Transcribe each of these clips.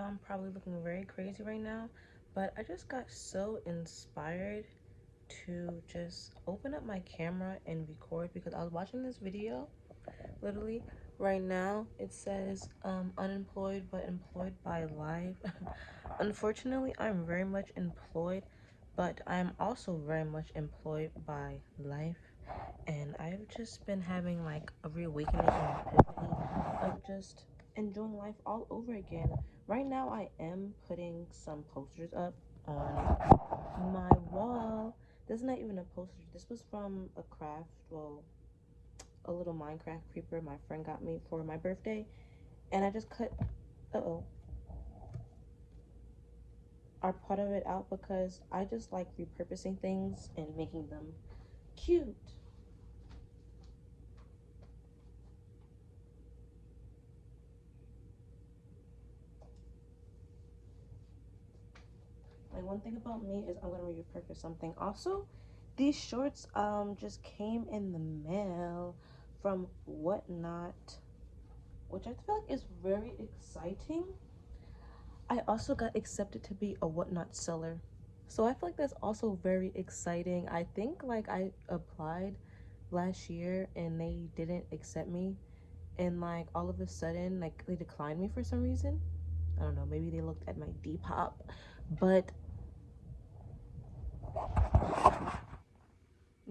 I'm probably looking very crazy right now, but I just got so inspired to just open up my camera and record because I was watching this video. Literally right now it says unemployed but employed by life. Unfortunately, I'm very much employed, but I am also very much employed by life. And I've just been having like a reawakening and epiphany of just enjoying life all over again. Right now, I am putting some posters up on my wall. This is not even a poster. This was from a craft, well, a little Minecraft creeper my friend got me for my birthday. And I just cut, our part of it out because I just like repurposing things and making them cute. Like, one thing about me is I'm gonna repurpose something. Also, these shorts just came in the mail from Whatnot, which I feel like is very exciting. I also got accepted to be a Whatnot seller, so I feel like that's also very exciting. I think like I applied last year and they didn't accept me, and like all of a sudden like they declined me for some reason. I don't know, maybe they looked at my Depop, but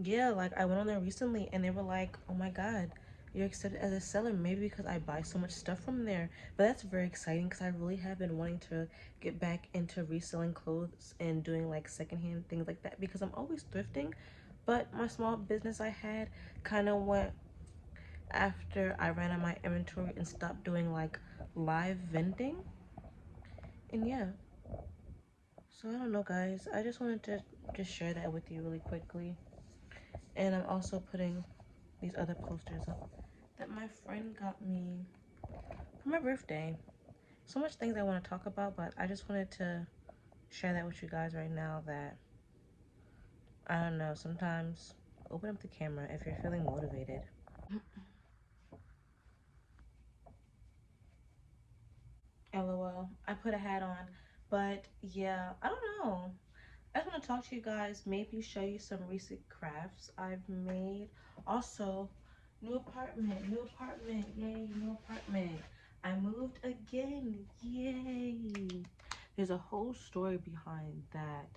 yeah, like I went on there recently and they were like, oh my god, you're accepted as a seller, maybe because I buy so much stuff from there. But that's very exciting because I really have been wanting to get back into reselling clothes and doing like secondhand things like that because I'm always thrifting. But my small business I had kind of went after I ran out my inventory and stopped doing like live vending. And yeah, so I don't know, guys. I just wanted to just share that with you really quickly. And I'm also putting these other posters up that my friend got me for my birthday. So much things I want to talk about, but I just wanted to share that with you guys right now that, I don't know, sometimes open up the camera if you're feeling motivated. LOL. I put a hat on. But yeah, I don't know. I just want to talk to you guys, maybe show you some recent crafts I've made. Also, new apartment, yay, new apartment. I moved again, yay. There's a whole story behind that,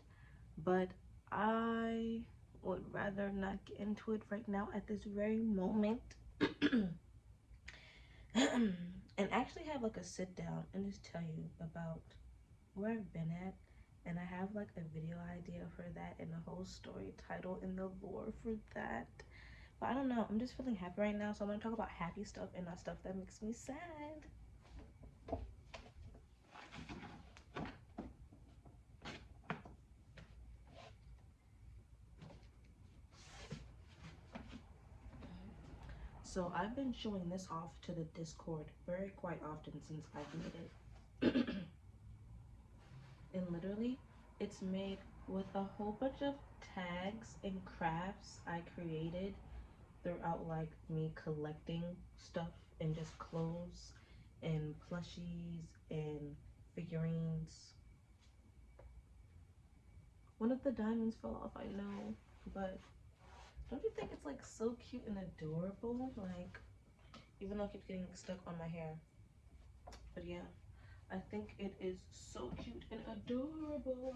but I would rather not get into it right now at this very moment. And actually have like a sit down and just tell you about where I've been at, and I have like a video idea for that and a whole story title and the lore for that. But I don't know, I'm just feeling happy right now, so I'm gonna talk about happy stuff and not stuff that makes me sad. So I've been showing this off to the Discord very quite often since I've made it. And literally, it's made with a whole bunch of tags and crafts I created throughout like me collecting stuff and just clothes and plushies and figurines. One of the diamonds fell off, I know, but don't you think it's like so cute and adorable? Like, even though it keeps getting stuck on my hair. But yeah, I think it is so cute and adorable.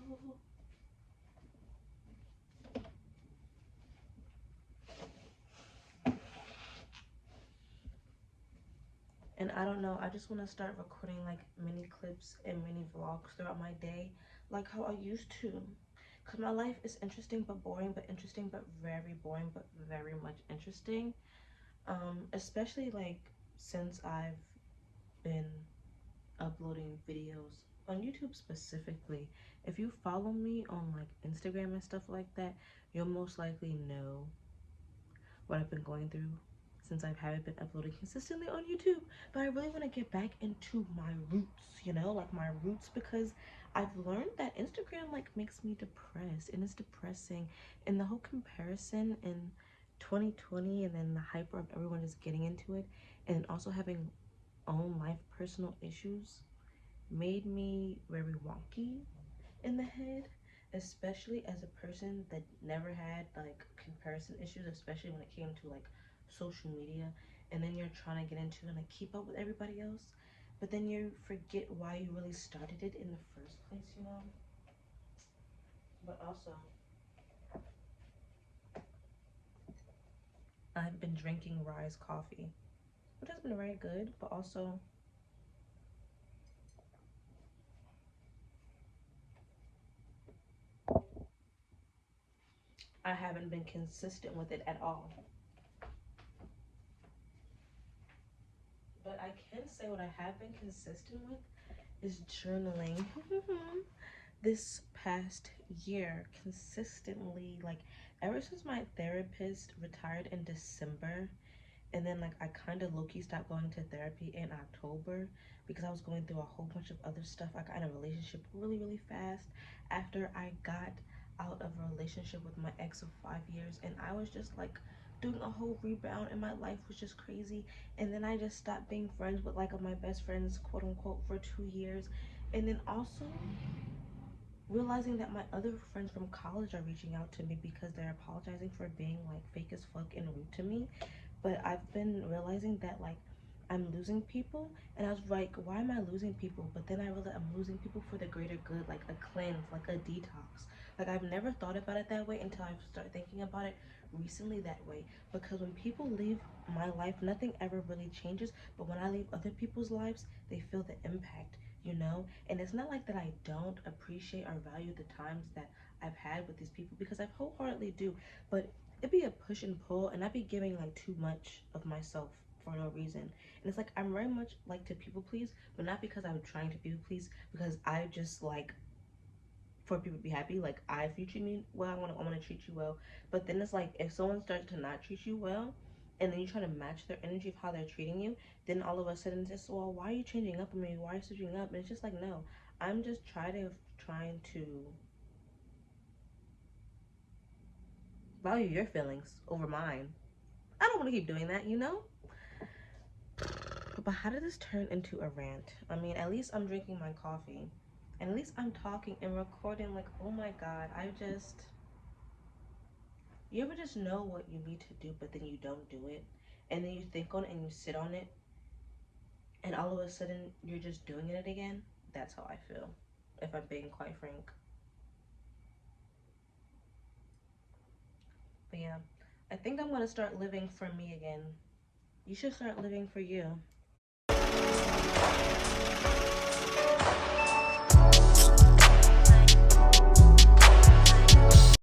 And I don't know, I just want to start recording like mini clips and mini vlogs throughout my day, like how I used to. Because my life is interesting but boring, but interesting but very boring, but very much interesting. Especially like since I've been uploading videos on YouTube specifically. If you follow me on like Instagram and stuff like that, you'll most likely know what I've been going through since I haven't been uploading consistently on YouTube. But I really want to get back into my roots, you know, like my roots, because I've learned that Instagram like makes me depressed, and it's depressing, and the whole comparison in 2020 and then the hyper of everyone just getting into it and also having own life personal issues made me very wonky in the head, especially as a person that never had like comparison issues, especially when it came to like social media. And then you're trying to get into and like keep up with everybody else, but then you forget why you really started it in the first place, you know? But also, I've been drinking Rise coffee, which has been very good, but also I haven't been consistent with it at all. But I can say what I have been consistent with is journaling. This past year, consistently, like ever since my therapist retired in December, and then like I kind of low-key stopped going to therapy in October because I was going through a whole bunch of other stuff. I got in a relationship really, really fast after I got out of a relationship with my ex of 5 years, and I was just like doing a whole rebound, and my life was just crazy. And then I just stopped being friends with like my best friends, quote unquote, for 2 years. And then also realizing that my other friends from college are reaching out to me because they're apologizing for being like fake as fuck and rude to me. But I've been realizing that like I'm losing people, and I was like, why am I losing people? But then I realized I'm losing people for the greater good, like a cleanse, like a detox. Like I've never thought about it that way until I started thinking about it recently that way. Because when people leave my life, nothing ever really changes. But when I leave other people's lives, they feel the impact, you know? And it's not like that I don't appreciate or value the times that I've had with these people, because I wholeheartedly do. But it'd be a push and pull, and I'd be giving like too much of myself for no reason. And it's like I'm very much like to people please, but not because I'm trying to people please, because I just like for people to be happy. Like if you treat me well, I want to treat you well. But then it's like if someone starts to not treat you well, and then you try to match their energy of how they're treating you, then all of a sudden it's just, well, why are you changing up on me? Why are you switching up? And it's just like, no, I'm just trying to value your feelings over mine. I don't want to keep doing that, you know? But how did this turn into a rant? I mean, at least I'm drinking my coffee. And at least I'm talking and recording. Like, oh my God, you ever just know what you need to do, but then you don't do it? And then you think on it and you sit on it, and all of a sudden you're just doing it again? That's how I feel, if I'm being quite frank. But yeah, I think I'm gonna start living for me again. You should start living for you.